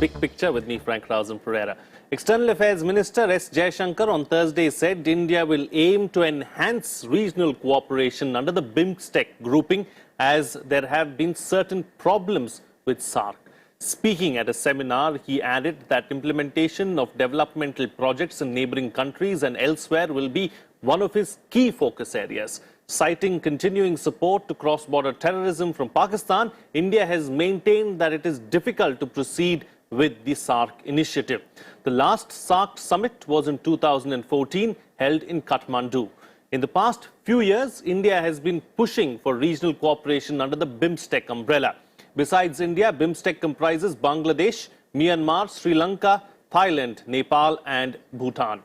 Big Picture with me, Frank Rajan Pereira. External Affairs Minister S. Jaishankar on Thursday said India will aim to enhance regional cooperation under the BIMSTEC grouping as there have been certain problems with SAARC. Speaking at a seminar, he added that implementation of developmental projects in neighboring countries and elsewhere will be one of his key focus areas. Citing continuing support to cross-border terrorism from Pakistan, India has maintained that it is difficult to proceed with the SAARC initiative. The last SAARC summit was in 2014, held in Kathmandu. In the past few years, India has been pushing for regional cooperation under the BIMSTEC umbrella. Besides India, BIMSTEC comprises Bangladesh, Myanmar, Sri Lanka, Thailand, Nepal and Bhutan.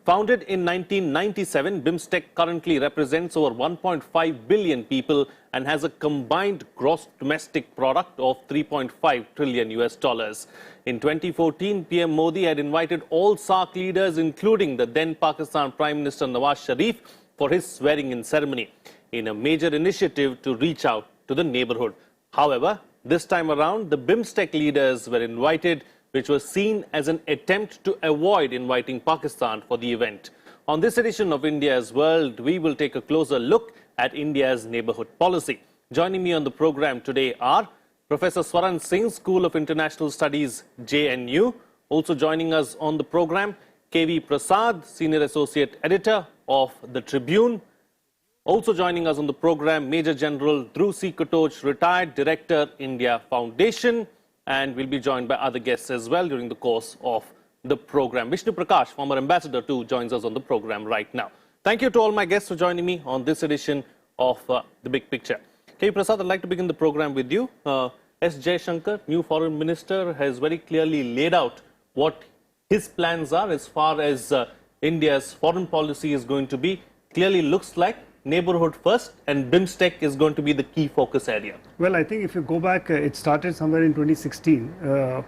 Founded in 1997, BIMSTEC currently represents over 1.5 billion people and has a combined gross domestic product of $3.5 trillion. In 2014, PM Modi had invited all SAARC leaders, including the then Pakistan Prime Minister Nawaz Sharif, for his swearing-in ceremony in a major initiative to reach out to the neighborhood. However, this time around, the BIMSTEC leaders were invited, which was seen as an attempt to avoid inviting Pakistan for the event. On this edition of India's World, we will take a closer look at India's neighborhood policy. Joining me on the program today are Professor Swaran Singh, School of International Studies, JNU. Also joining us on the program, KV Prasad, Senior Associate Editor of The Tribune. Also joining us on the program, Major General Dhruv C. Katoch, Retired Director, India Foundation. And we'll be joined by other guests as well during the course of the program. Vishnu Prakash, former ambassador too, joins us on the program right now. Thank you to all my guests for joining me on this edition of The Big Picture. K. Prasad, I'd like to begin the program with you. S. Jaishankar, new foreign minister, has very clearly laid out what his plans are as far as India's foreign policy is going to be. Clearly looks like neighborhood first, and BIMSTEC is going to be the key focus area. Well, I think if you go back, it started somewhere in 2016,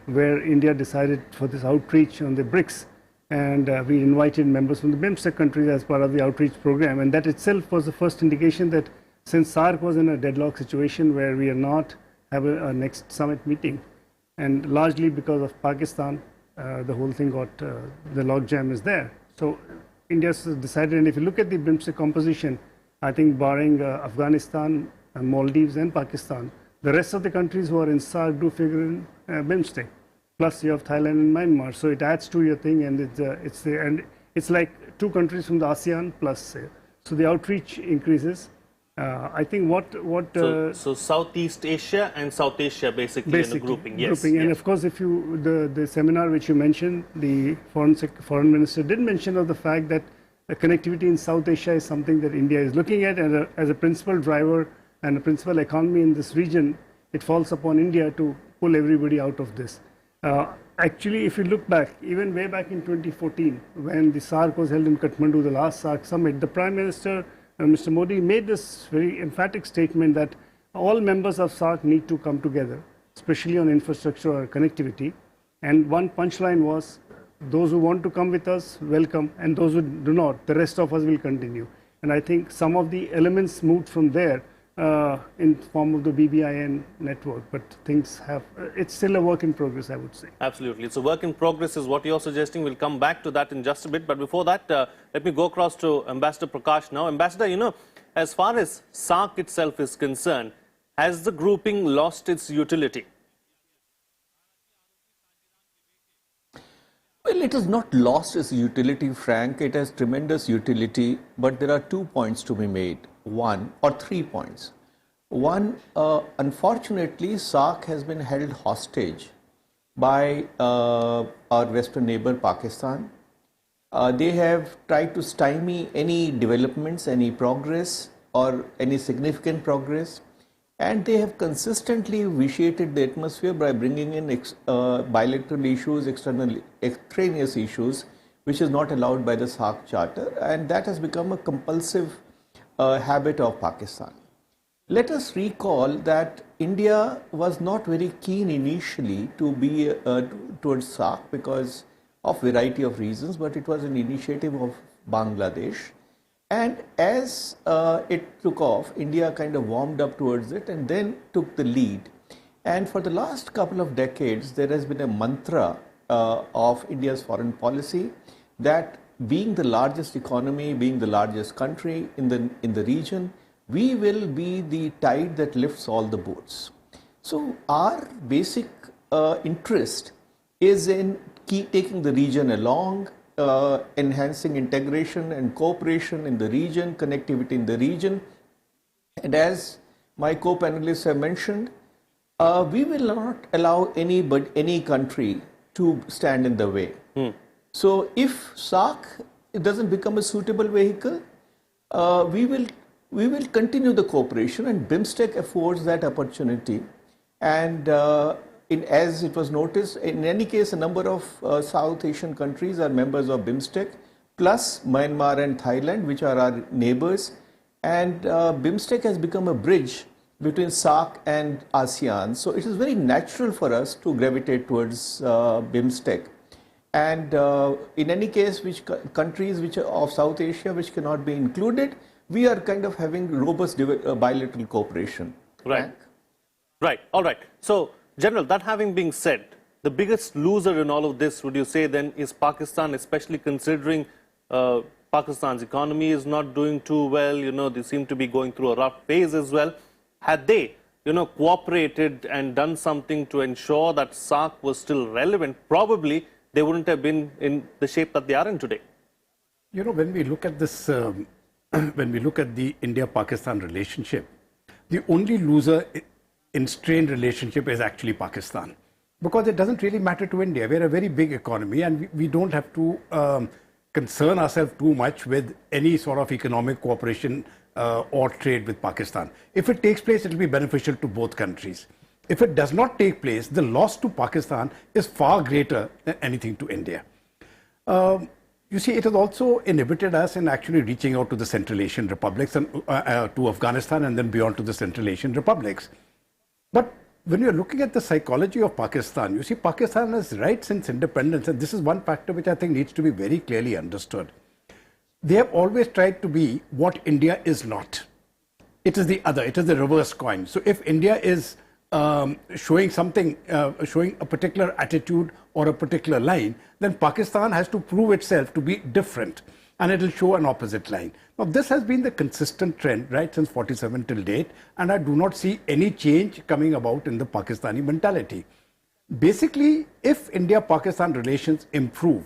where India decided for this outreach on the BRICS, and we invited members from the BIMSTEC countries as part of the outreach program, and that itself was the first indication that since SAARC was in a deadlock situation where we are not having a next summit meeting, and largely because of Pakistan, the whole thing got, the logjam is there. So India decided, and if you look at the BIMSTEC composition, I think barring Afghanistan, Maldives and Pakistan, the rest of the countries who are in SAARC do figure in BIMSTEC. Plus you have Thailand and Myanmar, so it adds to your thing, and it's like two countries from the ASEAN plus. So the outreach increases. I think so Southeast Asia and South Asia basically in the grouping. Yes. And yes. Of course, if you the seminar which you mentioned, the foreign minister did mention of the fact that the connectivity in South Asia is something that India is looking at, and as a principal driver and a principal economy in this region, it falls upon India to pull everybody out of this. Actually, if you look back, even way back in 2014, when the SAARC was held in Kathmandu, the last SAARC summit, the Prime Minister, Mr. Modi, made this very emphatic statement that all members of SAARC need to come together, especially on infrastructure or connectivity. And one punchline was, those who want to come with us, welcome, and those who do not, the rest of us will continue. And I think some of the elements moved from there in form of the BBIN network, but things have, it's still a work in progress, I would say. Absolutely. It's a work in progress is what you're suggesting. We'll come back to that in just a bit. But before that, let me go across to Ambassador Prakash now. Ambassador, you know, as far as SAARC itself is concerned, has the grouping lost its utility? Well, it has not lost its utility, Frank. It has tremendous utility, but there are 2 points to be made. 1 or 3 points. One, unfortunately, SAARC has been held hostage by our western neighbor, Pakistan. They have tried to stymie any developments, any progress, or any significant progress. And they have consistently vitiated the atmosphere by bringing in bilateral issues, extraneous issues, which is not allowed by the SAARC Charter. And that has become a compulsive habit of Pakistan. Let us recall that India was not very keen initially to be towards SAARC because of variety of reasons, but it was an initiative of Bangladesh. And as it took off, India kind of warmed up towards it and then took the lead. And for the last couple of decades, there has been a mantra of India's foreign policy that being the largest economy, being the largest country in the region, we will be the tide that lifts all the boats. So our basic interest is in taking the region along, enhancing integration and cooperation in the region, connectivity in the region. And as my co-panelists have mentioned, we will not allow any country to stand in the way. So if SAARC doesn't become a suitable vehicle, we will continue the cooperation, and BIMSTEC affords that opportunity. And as it was noticed, in any case, a number of South Asian countries are members of BIMSTEC, plus Myanmar and Thailand, which are our neighbors. And BIMSTEC has become a bridge between SAARC and ASEAN. So it is very natural for us to gravitate towards BIMSTEC. And in any case, countries which are of South Asia which cannot be included, we are kind of having robust bilateral cooperation. Right. Right. All right. So, General, that having been said, the biggest loser in all of this, would you say then, is Pakistan, especially considering Pakistan's economy is not doing too well, they seem to be going through a rough phase as well. Had they, cooperated and done something to ensure that SAARC was still relevant, probably they wouldn't have been in the shape that they are in today. When we look at this, when we look at the India-Pakistan relationship, the only loser in strained relationship is actually Pakistan, because it doesn't really matter to India. We're a very big economy, and we don't have to concern ourselves too much with any sort of economic cooperation or trade with Pakistan. If it takes place, it will be beneficial to both countries. If it does not take place, the loss to Pakistan is far greater than anything to India. You see, it has also inhibited us in actually reaching out to the Central Asian republics and to Afghanistan, and then beyond to the Central Asian republics. But when you're looking at the psychology of Pakistan, you see, Pakistan has right since independence, and this is one factor which I think needs to be very clearly understood. They have always tried to be what India is not. It is the other, it is the reverse coin. So if India is showing a particular attitude or a particular line, then Pakistan has to prove itself to be different, and it will show an opposite line. Now, this has been the consistent trend right since 47 till date, and I do not see any change coming about in the Pakistani mentality. Basically, if India-Pakistan relations improve,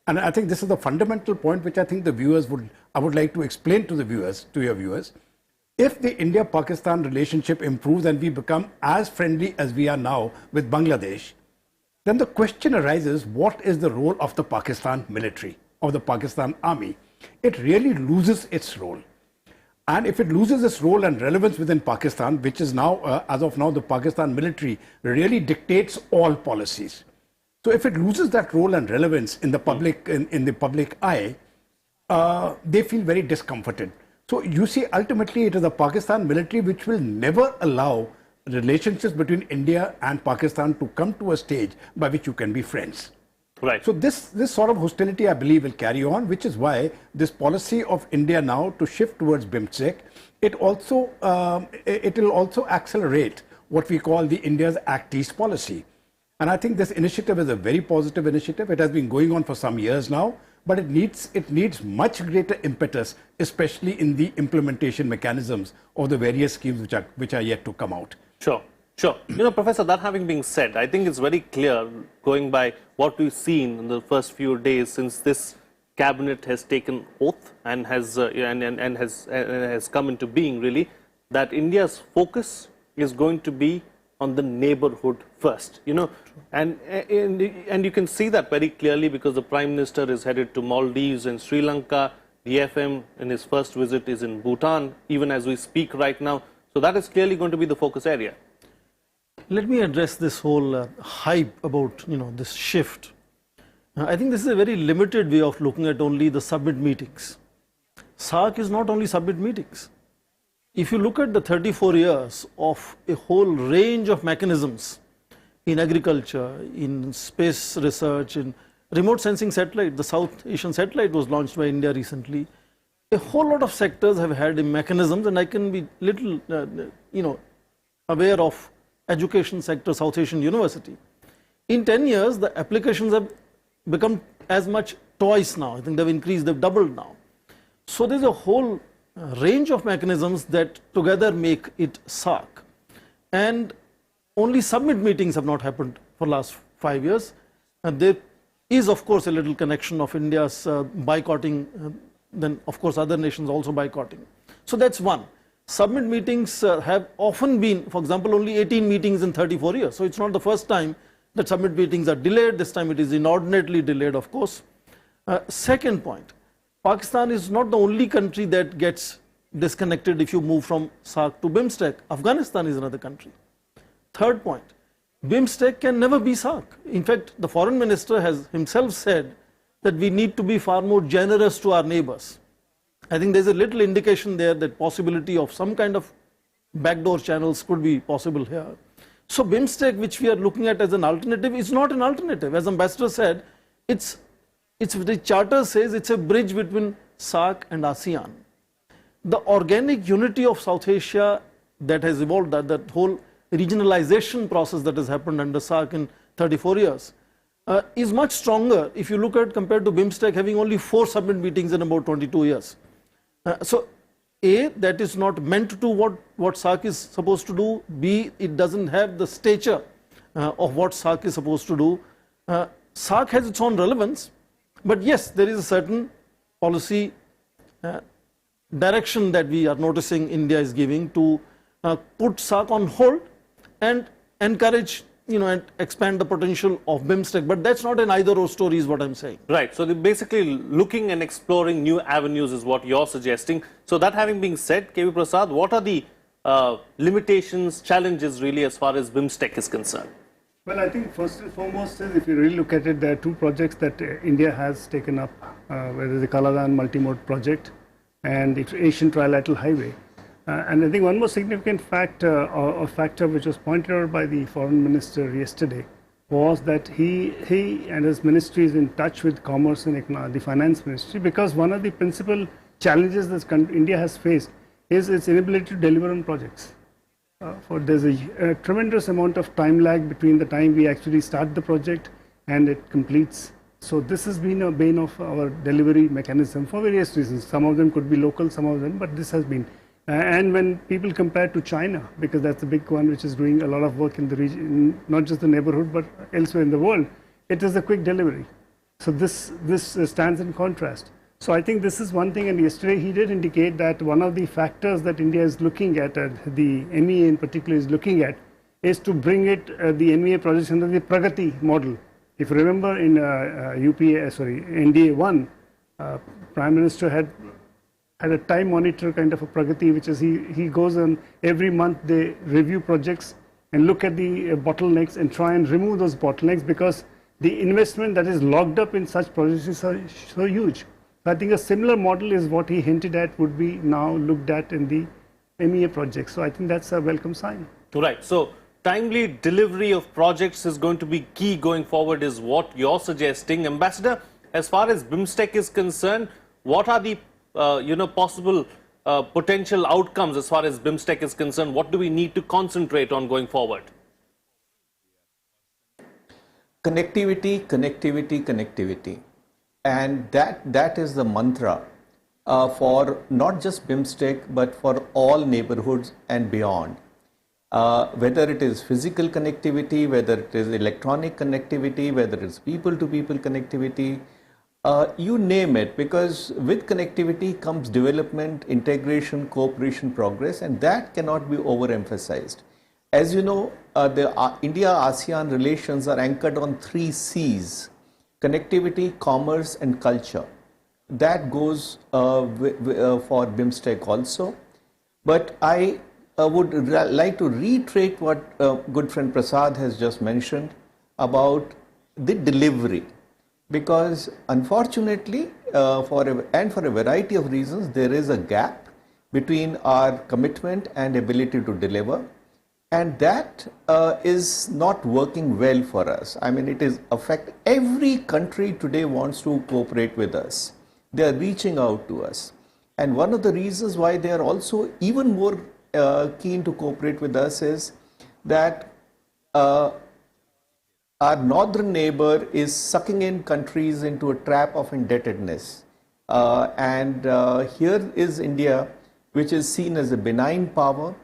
and I think this is the fundamental point which I think I would like to explain to your viewers, if the India-Pakistan relationship improves and we become as friendly as we are now with Bangladesh, then the question arises, what is the role of the Pakistan military, of the Pakistan army? It really loses its role. And if it loses its role and relevance within Pakistan, which is now, as of now, the Pakistan military really dictates all policies. So if it loses that role and relevance in the public eye, they feel very discomforted. So you see, ultimately, it is the Pakistan military which will never allow relationships between India and Pakistan to come to a stage by which you can be friends. Right. So this sort of hostility, I believe, will carry on, which is why this policy of India now to shift towards BIMSTEC, it will also accelerate what we call the India's Act East policy. And I think this initiative is a very positive initiative. It has been going on for some years now, but it needs much greater impetus, especially in the implementation mechanisms of the various schemes which are yet to come out. Sure. Sure. Professor, that having been said, I think it's very clear, going by what we've seen in the first few days since this cabinet has taken oath and has come into being, really, that India's focus is going to be on the neighborhood first, and you can see that very clearly because the Prime Minister is headed to Maldives and Sri Lanka. The FM in his first visit is in Bhutan, even as we speak right now. So that is clearly going to be the focus area. Let me address this whole hype about this shift. I think this is a very limited way of looking at only the summit meetings. SAARC is not only summit meetings. If you look at the 34 years of a whole range of mechanisms in agriculture, in space research, in remote sensing satellite, the South Asian satellite was launched by India recently. A whole lot of sectors have had mechanisms, and I can be little, aware of education sector, South Asian University. In 10 years, the applications have become as much twice now. I think they've increased, they've doubled now. So there's a whole range of mechanisms that together make it SAARC. And only summit meetings have not happened for the last 5 years. And there is, of course, a little connection of India's boycotting, then, of course, other nations also boycotting. So that's one. Summit meetings have often been, for example, only 18 meetings in 34 years. So it's not the first time that summit meetings are delayed. This time it is inordinately delayed, of course. Second point, Pakistan is not the only country that gets disconnected if you move from SAARC to BIMSTEC. Afghanistan is another country. Third point, BIMSTEC can never be SAARC. In fact, the foreign minister has himself said that we need to be far more generous to our neighbors. I think there's a little indication there that possibility of some kind of backdoor channels could be possible here. So BIMSTEC, which we are looking at as an alternative, is not an alternative. As Ambassador said, the charter says it's a bridge between SAARC and ASEAN. The organic unity of South Asia that has evolved, that whole regionalization process that has happened under SAARC in 34 years, is much stronger if you look at compared to BIMSTEC having only 4 summit meetings in about 22 years. So A, that is not meant to do what SAARC is supposed to do. B, it doesn't have the stature of what SAARC is supposed to do. SAARC has its own relevance, but yes, there is a certain policy direction that we are noticing India is giving to put SAARC on hold and encourage, and expand the potential of BIMSTEC. But that's not an either-or story is what I'm saying. Right. So they're basically looking and exploring new avenues is what you're suggesting. So that having been said, KV Prasad, what are the limitations, challenges really as far as BIMSTEC is concerned? Well, I think first and foremost is, if you really look at it, there are 2 projects that India has taken up, whether the Kaladan multimode project and the Asian Trilateral Highway. And I think one more significant factor which was pointed out by the foreign minister yesterday was that he and his ministry is in touch with commerce and the finance ministry, because one of the principal challenges that India has faced is its inability to deliver on projects. There's a tremendous amount of time lag between the time we actually start the project and it completes. So this has been a bane of our delivery mechanism for various reasons. Some of them could be local, some of them, but this has been. And when people compare to China, because that's the big one which is doing a lot of work in the region, not just the neighborhood, but elsewhere in the world, it is a quick delivery. So this stands in contrast. So I think this is one thing, and yesterday he did indicate that one of the factors that India is looking at, the MEA in particular is looking at, is to bring the MEA projects under the Pragati model. If you remember in NDA 1, Prime Minister had a time monitor kind of a Pragati, which is he goes on every month, they review projects and look at the bottlenecks and try and remove those bottlenecks, because the investment that is locked up in such projects is so huge. I think a similar model is what he hinted at would be now looked at in the MEA project. So I think that's a welcome sign. Right. So timely delivery of projects is going to be key going forward is what you're suggesting. Ambassador, as far as BIMSTEC is concerned, what are the possible potential outcomes as far as BIMSTEC is concerned? What do we need to concentrate on going forward? Connectivity, connectivity, connectivity. And that is the mantra for not just BIMSTEC, but for all neighborhoods and beyond. Whether it is physical connectivity, whether it is electronic connectivity, whether it's people-to-people connectivity, you name it, because with connectivity comes development, integration, cooperation, progress, and that cannot be overemphasized. As you know, the India-ASEAN relations are anchored on 3 C's: connectivity, commerce, and culture. That goes for BIMSTEC also. But I would like to reiterate what good friend Prasad has just mentioned about the delivery. Because unfortunately, for a variety of reasons, there is a gap between our commitment and ability to deliver. And that is not working well for us. I mean, it is every country today wants to cooperate with us. They are reaching out to us. And one of the reasons why they are also even more keen to cooperate with us is that our northern neighbor is sucking in countries into a trap of indebtedness. Here is India, which is seen as a benign power,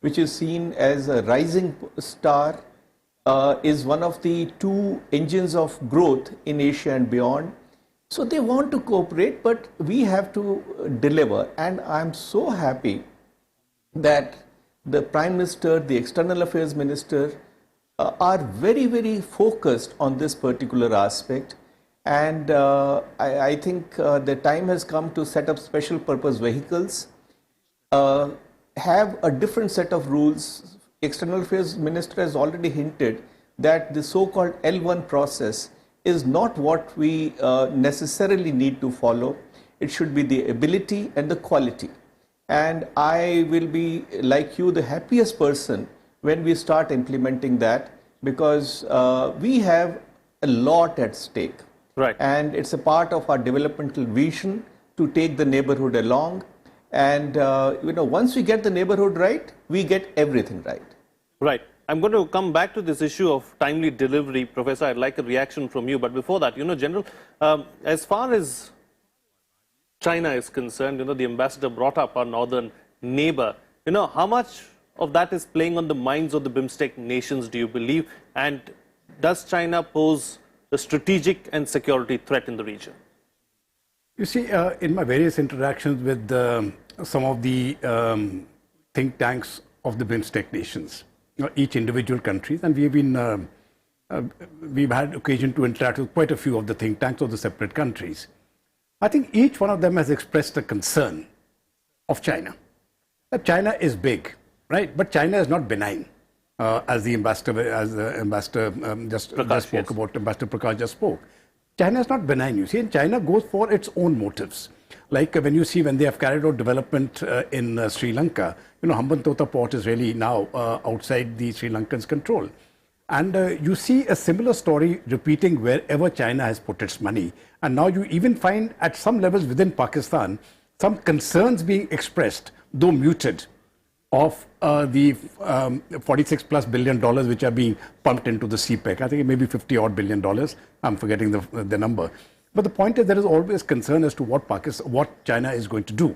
which is seen as a rising star, is one of the two engines of growth in Asia and beyond. So they want to cooperate, but we have to deliver. And I'm so happy that the Prime Minister, the External Affairs Minister, are very, very focused on this particular aspect. And I think the time has come to set up special purpose vehicles, have a different set of rules. External Affairs Minister has already hinted that the so-called L1 process is not what we necessarily need to follow. It should be the ability and the quality. And I will be, like you, the happiest person when we start implementing that, because we have a lot at stake. Right. And it's a part of our developmental vision to take the neighborhood along. And once we get the neighborhood right, we get everything right. Right. I'm going to come back to this issue of timely delivery. Professor, I'd like a reaction from you. But before that, General, as far as China is concerned, the ambassador brought up our northern neighbor. How much of that is playing on the minds of the BIMSTEC nations, do you believe? And does China pose a strategic and security threat in the region? You see, in my various interactions with some of the think tanks of the BIMSTEC nations, each individual countries, and we've had occasion to interact with quite a few of the think tanks of the separate countries. I think each one of them has expressed a concern of China. That China is big, right? But China is not benign, as the ambassador just spoke about. Ambassador Prakash just spoke. China is not benign, you see, and China goes for its own motives. Like when they have carried out development in Sri Lanka, Hambantota port is really now outside the Sri Lankans' control. And you see a similar story repeating wherever China has put its money. And now you even find at some levels within Pakistan, some concerns being expressed, though muted, of the $46+ billion which are being pumped into the CPEC. I think it may be $50-odd billion. I'm forgetting the number. But the point is there is always concern as to what China is going to do.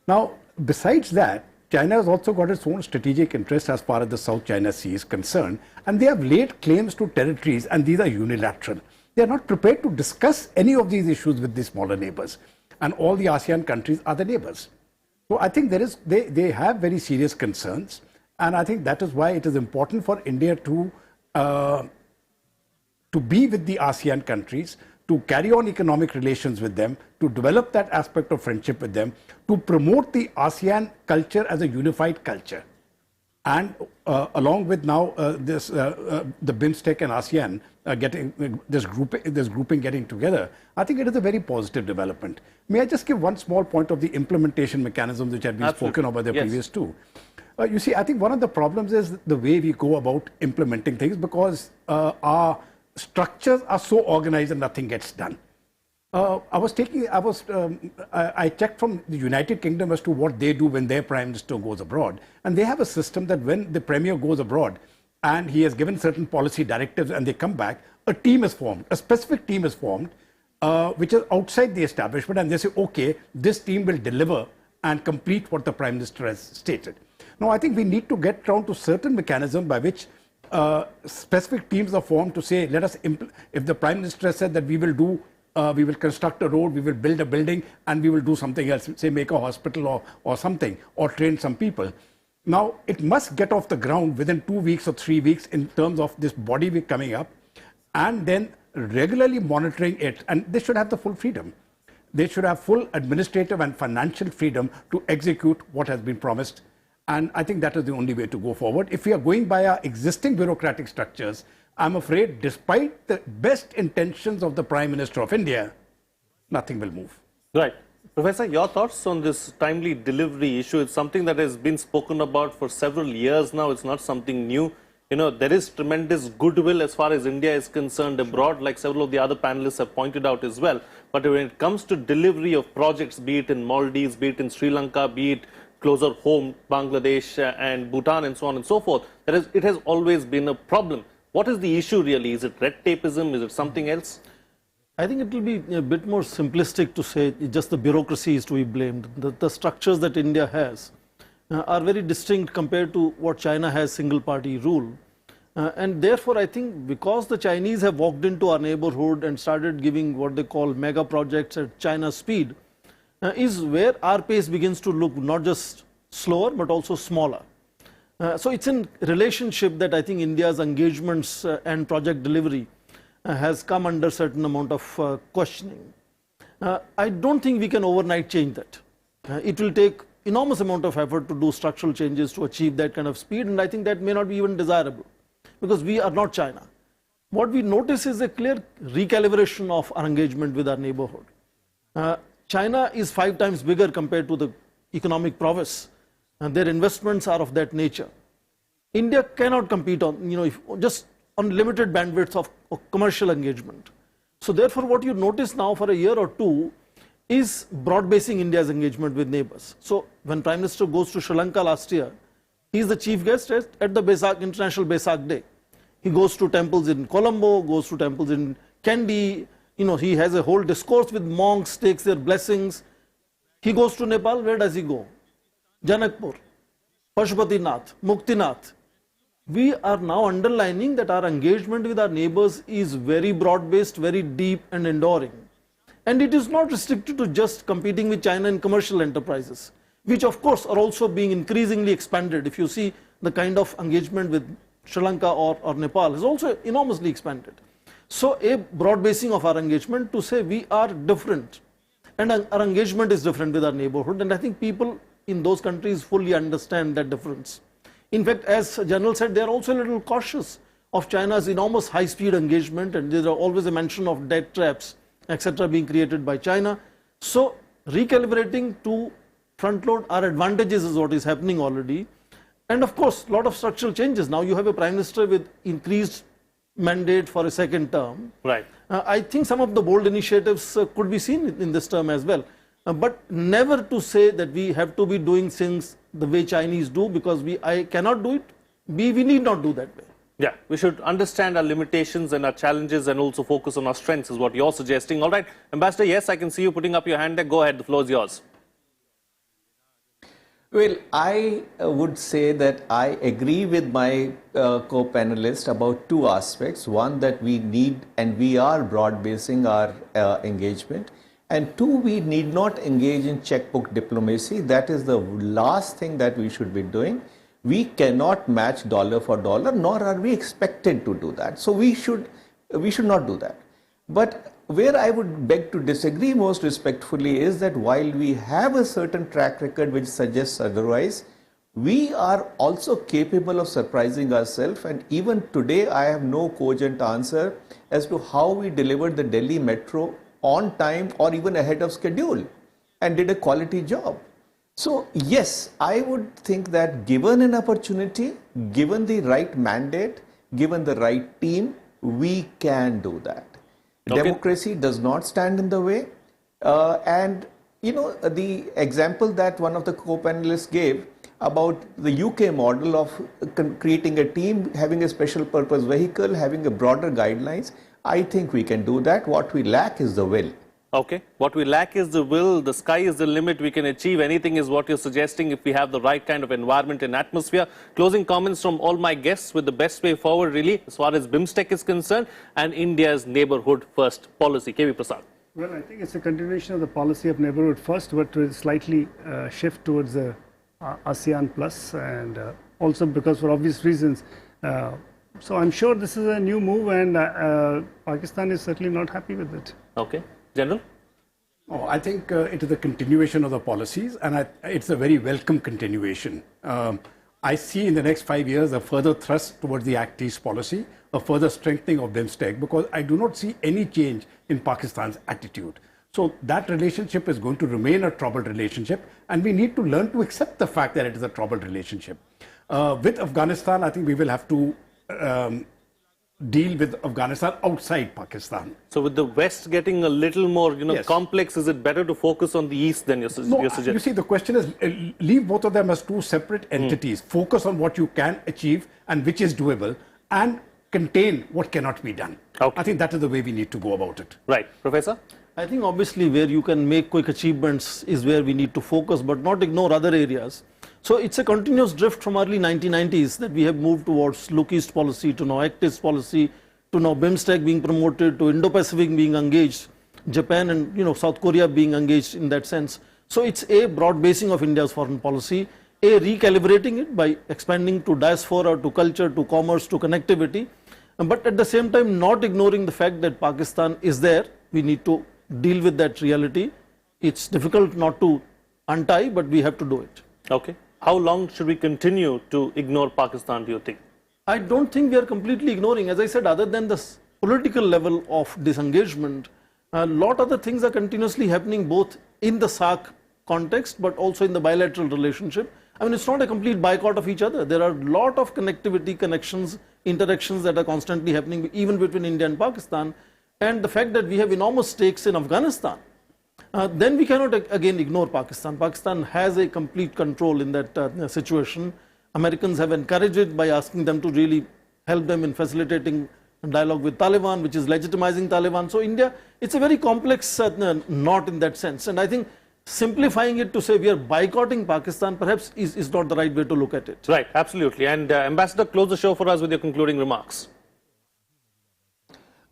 Now, besides that, China has also got its own strategic interests as far as the South China Sea is concerned. And they have laid claims to territories, and these are unilateral. They are not prepared to discuss any of these issues with the smaller neighbors. And all the ASEAN countries are the neighbors. So I think they have very serious concerns. And I think that is why it is important for India to be with the ASEAN countries, to carry on economic relations with them, to develop that aspect of friendship with them, to promote the ASEAN culture as a unified culture. And along with now the BIMSTEC and ASEAN getting this grouping getting together, I think it is a very positive development. May I just give one small point of the implementation mechanisms which had been spoken of by the previous two? You see, I think one of the problems is the way we go about implementing things, because our structures are so organized and nothing gets done. I checked from the United Kingdom as to what they do when their Prime Minister goes abroad. And they have a system that when the Premier goes abroad and he has given certain policy directives and they come back, a team is formed, a specific team is formed, which is outside the establishment, and they say, okay, this team will deliver and complete what the Prime Minister has stated. Now, I think we need to get down to certain mechanism by which specific teams are formed to say, let us, if the Prime Minister has said that we will construct a road, we will build a building, and we will do something else, say make a hospital or something, or train some people. Now, it must get off the ground within 2 weeks or 3 weeks in terms of this body coming up, and then regularly monitoring it. And they should have the full freedom. They should have full administrative and financial freedom to execute what has been promised. And I think that is the only way to go forward. If we are going by our existing bureaucratic structures, I'm afraid, despite the best intentions of the Prime Minister of India, nothing will move. Right. Professor, your thoughts on this timely delivery issue? It's something that has been spoken about for several years now. It's not something new. There is tremendous goodwill as far as India is concerned abroad, like several of the other panelists have pointed out as well. But when it comes to delivery of projects, be it in Maldives, be it in Sri Lanka, be it closer home, Bangladesh and Bhutan and so on and so forth, it has always been a problem. What is the issue really? Is it red tapeism? Is it something else? I think it will be a bit more simplistic to say just the bureaucracy is to be blamed. The structures that India has are very distinct compared to what China has, single party rule. And therefore, I think because the Chinese have walked into our neighborhood and started giving what they call mega projects at China's speed, is where our pace begins to look not just slower but also smaller. So it's in relationship that I think India's engagements and project delivery has come under certain amount of questioning. I don't think we can overnight change that. It will take enormous amount of effort to do structural changes to achieve that kind of speed, and I think that may not be even desirable because we are not China. What we notice is a clear recalibration of our engagement with our neighborhood. China is 5 times bigger compared to the economic prowess, and their investments are of that nature. India cannot compete on, just on limited bandwidths of commercial engagement. So therefore, what you notice now for a year or two is broad-basing India's engagement with neighbors. So when Prime Minister goes to Sri Lanka last year, he is the chief guest at the International Vesak Day. He goes to temples in Colombo, goes to temples in Kandy. He has a whole discourse with monks, takes their blessings. He goes to Nepal. Where does he go? Janakpur, Pashupatinath, Muktinath. We are now underlining that our engagement with our neighbors is very broad-based, very deep and enduring. And it is not restricted to just competing with China in commercial enterprises, which of course are also being increasingly expanded. If you see the kind of engagement with Sri Lanka or Nepal is also enormously expanded. So a broad basing of our engagement to say we are different and our engagement is different with our neighborhood, and I think people in those countries fully understand that difference. In fact, as General said, they are also a little cautious of China's enormous high-speed engagement, and there is always a mention of debt traps, etc. being created by China. So recalibrating to front load our advantages is what is happening already. And of course, a lot of structural changes. Now you have a Prime Minister with increased mandate for a second term. Right. I think some of the bold initiatives could be seen in this term as well. But never to say that we have to be doing things the way Chinese do, because I cannot do it. We need not do that way. Yeah, we should understand our limitations and our challenges and also focus on our strengths is what you're suggesting. All right, Ambassador, yes, I can see you putting up your hand there. Go ahead, the floor is yours. Well, I would say that I agree with my co-panelist about 2 aspects. One, that we need and we are broad-basing our engagement. And 2, we need not engage in checkbook diplomacy. That is the last thing that we should be doing. We cannot match dollar for dollar, nor are we expected to do that. So we should not do that. But where I would beg to disagree most respectfully is that while we have a certain track record which suggests otherwise, we are also capable of surprising ourselves. And even today, I have no cogent answer as to how we delivered the Delhi Metro on time or even ahead of schedule and did a quality job. So yes, I would think that given an opportunity, given the right mandate, given the right team, we can do that. Okay. Democracy does not stand in the way. And the example that one of the co-panelists gave about the UK model of creating a team, having a special purpose vehicle, having a broader guidelines, I think we can do that. What we lack is the will. Okay. What we lack is the will. The sky is the limit. We can achieve anything is what you're suggesting if we have the right kind of environment and atmosphere. Closing comments from all my guests with the best way forward really as far as BIMSTEC is concerned and India's neighborhood first policy. KV Prasar. Well, I think it's a continuation of the policy of neighborhood first, but with slightly shift towards the ASEAN plus, and also because for obvious reasons. So I'm sure this is a new move, and Pakistan is certainly not happy with it. Okay. General? Oh, I think it is a continuation of the policies, and it's a very welcome continuation. I see in the next 5 years a further thrust towards the Act East policy, a further strengthening of BIMSTEC, because I do not see any change in Pakistan's attitude. So that relationship is going to remain a troubled relationship, and we need to learn to accept the fact that it is a troubled relationship. With Afghanistan, I think we will have to deal with Afghanistan outside Pakistan. So with the West getting a little more, Yes. complex, is it better to focus on the East than you're No, suggesting? you see, the question is, leave both of them as two separate entities. Focus on what you can achieve and which is doable, and contain what cannot be done. Okay. I think that is the way we need to go about it. Right. Professor? I think obviously where you can make quick achievements is where we need to focus, but not ignore other areas. So it's a continuous drift from early 1990s that we have moved towards Look East policy, to now Act East policy, to now BIMSTEC being promoted, to Indo-Pacific being engaged, Japan and South Korea being engaged in that sense. So it's a broad basing of India's foreign policy, a recalibrating it by expanding to diaspora, to culture, to commerce, to connectivity, but at the same time not ignoring the fact that Pakistan is there. We need to deal with that reality. It's difficult not to untie, but we have to do it. Okay. How long should we continue to ignore Pakistan, do you think? I don't think we are completely ignoring. As I said, other than the political level of disengagement, a lot of other things are continuously happening both in the SAARC context, but also in the bilateral relationship. I mean, it's not a complete boycott of each other. There are a lot of connectivity, connections, interactions that are constantly happening even between India and Pakistan. And the fact that we have enormous stakes in Afghanistan, then we cannot again ignore Pakistan. Pakistan has a complete control in that situation. Americans have encouraged it by asking them to really help them in facilitating dialogue with Taliban, which is legitimizing Taliban. So India, it's a very complex knot in that sense. And I think simplifying it to say we are boycotting Pakistan perhaps is not the right way to look at it. Right, absolutely. And Ambassador, close the show for us with your concluding remarks.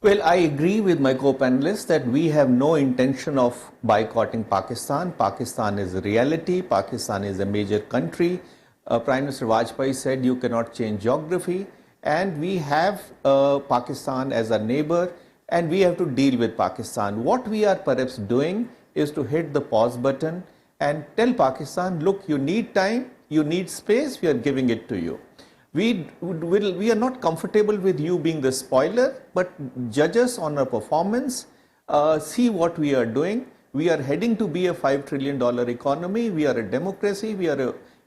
Well, I agree with my co-panelists that we have no intention of boycotting Pakistan. Pakistan is a reality. Pakistan is a major country. Prime Minister Vajpayee said you cannot change geography. And we have Pakistan as a neighbor, and we have to deal with Pakistan. What we are perhaps doing is to hit the pause button and tell Pakistan, look, you need time, you need space, we are giving it to you. We are not comfortable with you being the spoiler, but judge us on our performance, see what we are doing. We are heading to be a $5 trillion economy, we are a democracy,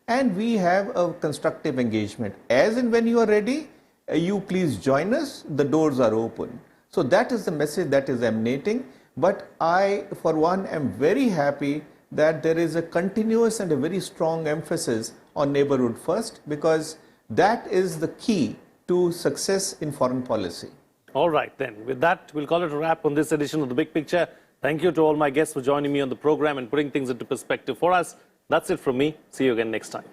and we have a constructive engagement. As and when you are ready, you please join us, the doors are open. So that is the message that is emanating. But I, for one, am very happy that there is a continuous and a very strong emphasis on neighborhood first, because that is the key to success in foreign policy. All right, then. With that, we'll call it a wrap on this edition of The Big Picture. Thank you to all my guests for joining me on the program and putting things into perspective for us. That's it from me. See you again next time.